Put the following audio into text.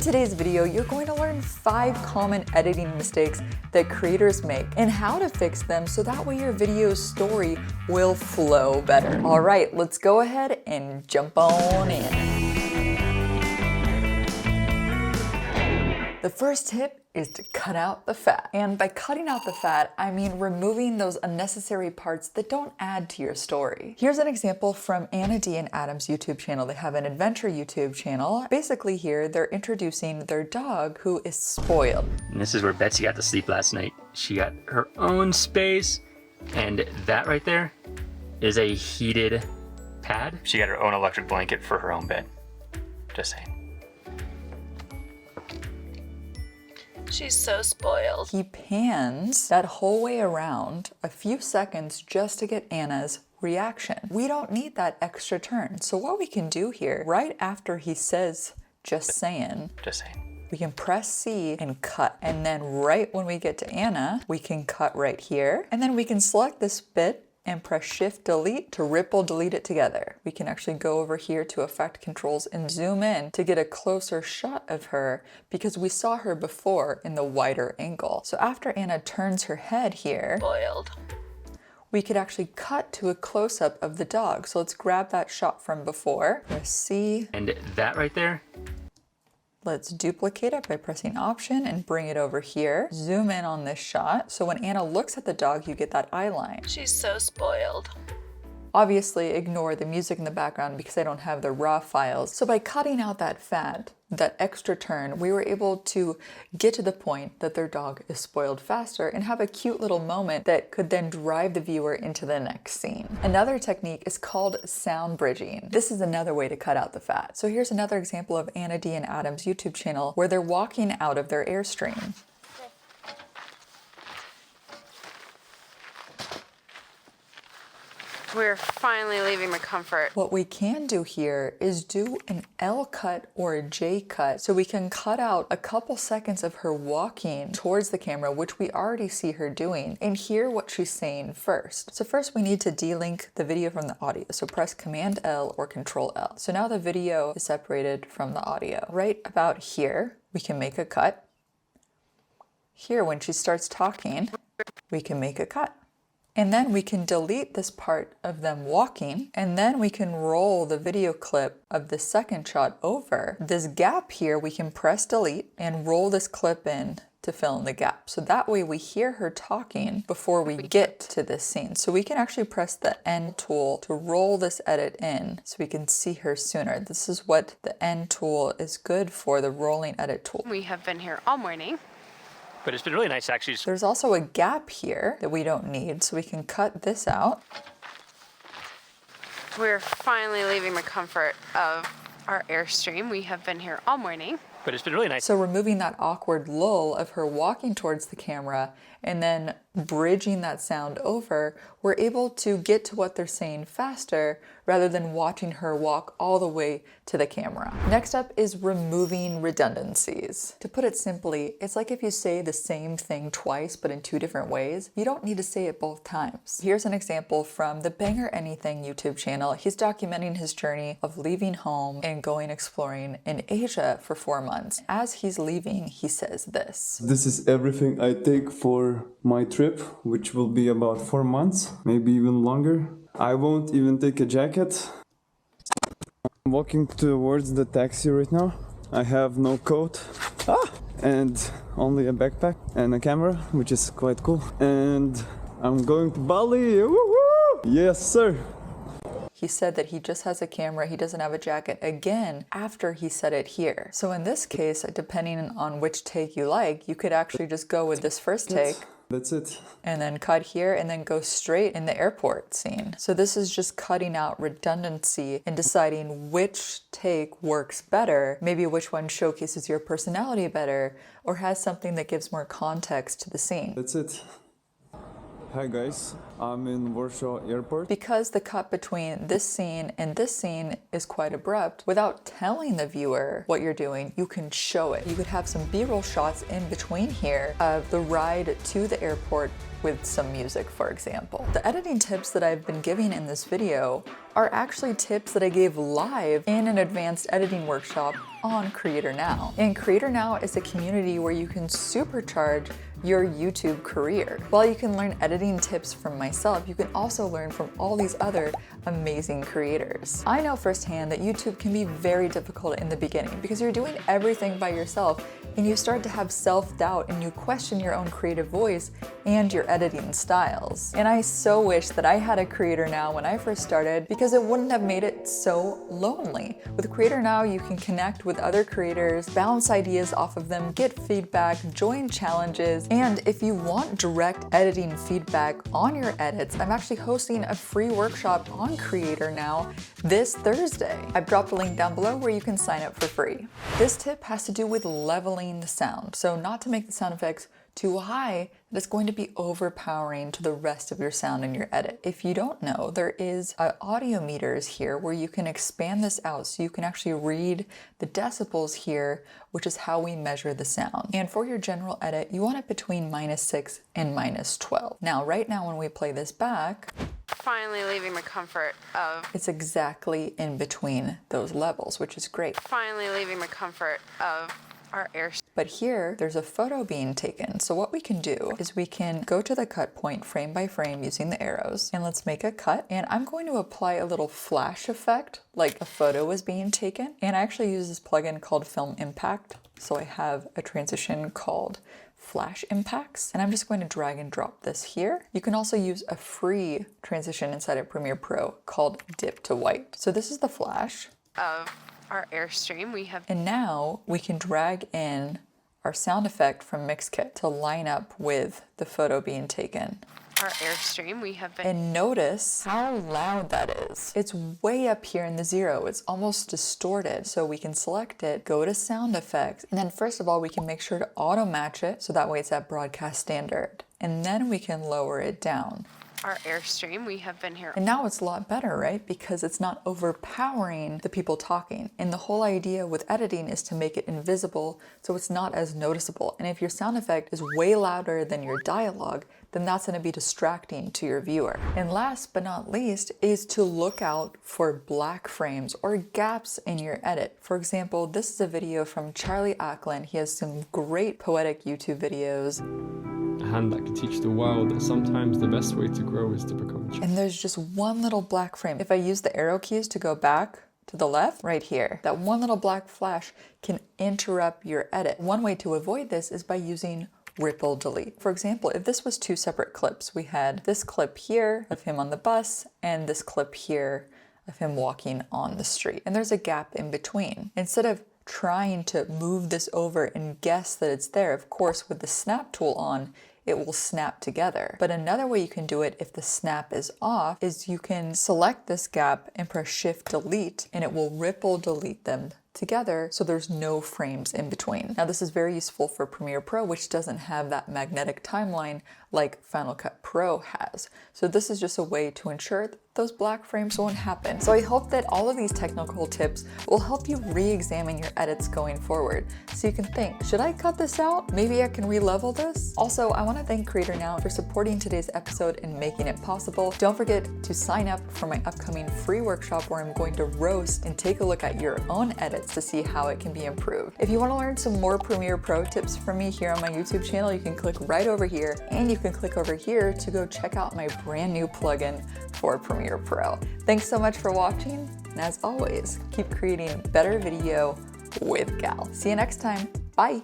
today's video, you're going to learn 5 common editing mistakes that creators make and how to fix them so that way your video's story will flow better. All right, let's go ahead and jump on in. The first tip is to cut out the fat. And by cutting out the fat, I mean removing those unnecessary parts that don't add to your story. Here's an example from Anna D and Adam's YouTube channel. They have an adventure YouTube channel. Basically here, they're introducing their dog who is spoiled. And this is where Betsy got to sleep last night. She got her own space, and that right there is a heated pad. She got her own electric blanket for her own bed. Just saying. She's so spoiled. He pans that whole way around a few seconds just to get Anna's reaction. We don't need that extra turn. So what we can do here, right after he says, just saying, we can press C and cut. And then right when we get to Anna, we can cut right here. And then we can select this bit and press Shift Delete to ripple delete it together. We can actually go over here to Effect Controls and zoom in to get a closer shot of her because we saw her before in the wider angle. So after Anna turns her head here, Spoiled. we could actually cut to a close-up of the dog. So let's grab that shot from before. Press C. And that right there, let's duplicate it by pressing Option and bring it over here. Zoom in on this shot. So when Anna looks at the dog, you get that eye line. She's so spoiled. Obviously, ignore the music in the background because I don't have the raw files. So by cutting out that fat, that extra turn, we were able to get to the point that their dog is spoiled faster and have a cute little moment that could then drive the viewer into the next scene. Another technique is called sound bridging. This is another way to cut out the fat. So here's another example of Anna D and Adam's YouTube channel where they're walking out of their Airstream. We're finally leaving the comfort. What we can do here is do an L cut or a J cut. So we can cut out a couple seconds of her walking towards the camera, which we already see her doing, and hear what she's saying first. So first we need to delink the video from the audio. So press Command L or Control L. So now the video is separated from the audio. Right about here, we can make a cut. Here, when she starts talking, we can make a cut. And then we can delete this part of them walking, and then we can roll the video clip of the second shot over. This gap here, we can press delete and roll this clip in to fill in the gap. So that way we hear her talking before we get to this scene. So we can actually press the N tool to roll this edit in so we can see her sooner. This is what the N tool is good for, the rolling edit tool. We have been here all morning. but it's been really nice actually. There's also a gap here that we don't need, so we can cut this out. We're finally leaving the comfort of our Airstream. We have been here all morning. But it's been really nice. So removing that awkward lull of her walking towards the camera and then bridging that sound over, we're able to get to what they're saying faster rather than watching her walk all the way to the camera. Next up is removing redundancies. To put it simply, it's like if you say the same thing twice but in 2 different ways, you don't need to say it both times. Here's an example from the Banger Anything YouTube channel. He's documenting his journey of leaving home and going exploring in Asia for 4 months. As he's leaving, he says this. This is everything I take for my trip, which will be about 4 months, maybe even longer. I won't even take a jacket. I'm walking towards the taxi right now. I have no coat and only a backpack and a camera, which is quite cool. And I'm going to Bali. Woo-hoo! Yes, sir. He said that he just has a camera, he doesn't have a jacket again after he said it here. So in this case, depending on which take you like, you could actually just go with this first take. That's it. And then cut here and then go straight in the airport scene. So this is just cutting out redundancy and deciding which take works better, maybe which one showcases your personality better or has something that gives more context to the scene. That's it. Hi guys, I'm in Warsaw Airport. Because the cut between this scene and this scene is quite abrupt, without telling the viewer what you're doing, you can show it. You could have some B-roll shots in between here of the ride to the airport with some music, for example. The editing tips that I've been giving in this video are actually tips that I gave live in an advanced editing workshop on Creator Now. And Creator Now is a community where you can supercharge your YouTube career. While you can learn editing tips from myself, you can also learn from all these other amazing creators. I know firsthand that YouTube can be very difficult in the beginning because you're doing everything by yourself and you start to have self-doubt and you question your own creative voice and your editing styles. And I so wish that I had a Creator Now when I first started because it wouldn't have made it so lonely. With Creator Now, you can connect with other creators, bounce ideas off of them, get feedback, join challenges, and if you want direct editing feedback on your edits, I'm actually hosting a free workshop on Creator Now this Thursday. I've dropped a link down below where you can sign up for free. This tip has to do with leveling the sound. So not to make the sound effects too high that it's going to be overpowering to the rest of your sound in your edit. If you don't know, there is audio meters here where you can expand this out so you can actually read the decibels here, which is how we measure the sound. And for your general edit, you want it between -6 and -12. Now, right now when we play this back, Finally leaving the comfort of it's exactly in between those levels, which is great. finally leaving the comfort of our airstream. But here, there's a photo being taken. So what we can do is we can go to the cut point frame by frame using the arrows, and let's make a cut. And I'm going to apply a little flash effect, like a photo is being taken. And I actually use this plugin called Film Impact. So I have a transition called Flash Impacts, and I'm just going to drag and drop this here. You can also use a free transition inside of Premiere Pro called Dip to White. So this is the flash Of our airstream, we have and now we can drag in our sound effect from Mixkit to line up with the photo being taken. our airstream. We have been And notice how loud that is. It's way up here in the zero. It's almost distorted. So we can select it, go to sound effects, and then first of all, we can make sure to auto match it so that way it's at broadcast standard. And then we can lower it down. our airstream. We have been here. And now it's a lot better, right? Because it's not overpowering the people talking. And the whole idea with editing is to make it invisible so it's not as noticeable. And if your sound effect is way louder than your dialogue, then that's going to be distracting to your viewer. And last but not least is to look out for black frames or gaps in your edit. For example, this is a video from Charlie Ackland. He has some great poetic YouTube videos. A hand that can teach the world that sometimes the best way to grow is to become a child. And there's just one little black frame. If I use the arrow keys to go back to the left, right here, that one little black flash can interrupt your edit. One way to avoid this is by using ripple delete. For example, if this was two separate clips, we had this clip here of him on the bus and this clip here of him walking on the street. And there's a gap in between. Instead of trying to move this over and guess that it's there, of course, with the snap tool on, it will snap together. But another way you can do it if the snap is off is you can select this gap and press Shift Delete and it will ripple delete them together so there's no frames in between. Now this is very useful for Premiere Pro, which doesn't have that magnetic timeline like Final Cut Pro has. So this is just a way to ensure that those black frames won't happen. So I hope that all of these technical tips will help you re-examine your edits going forward. So you can think, should I cut this out? Maybe I can re-level this? Also, I want to thank Creator Now for supporting today's episode and making it possible. Don't forget to sign up for my upcoming free workshop where I'm going to roast and take a look at your own edits to see how it can be improved. If you want to learn some more Premiere Pro tips from me here on my YouTube channel, you can click right over here, and you can click over here to go check out my brand new plugin for Premiere Pro. Thanks so much for watching, and as always, keep creating better video with Gal. See you next time. Bye.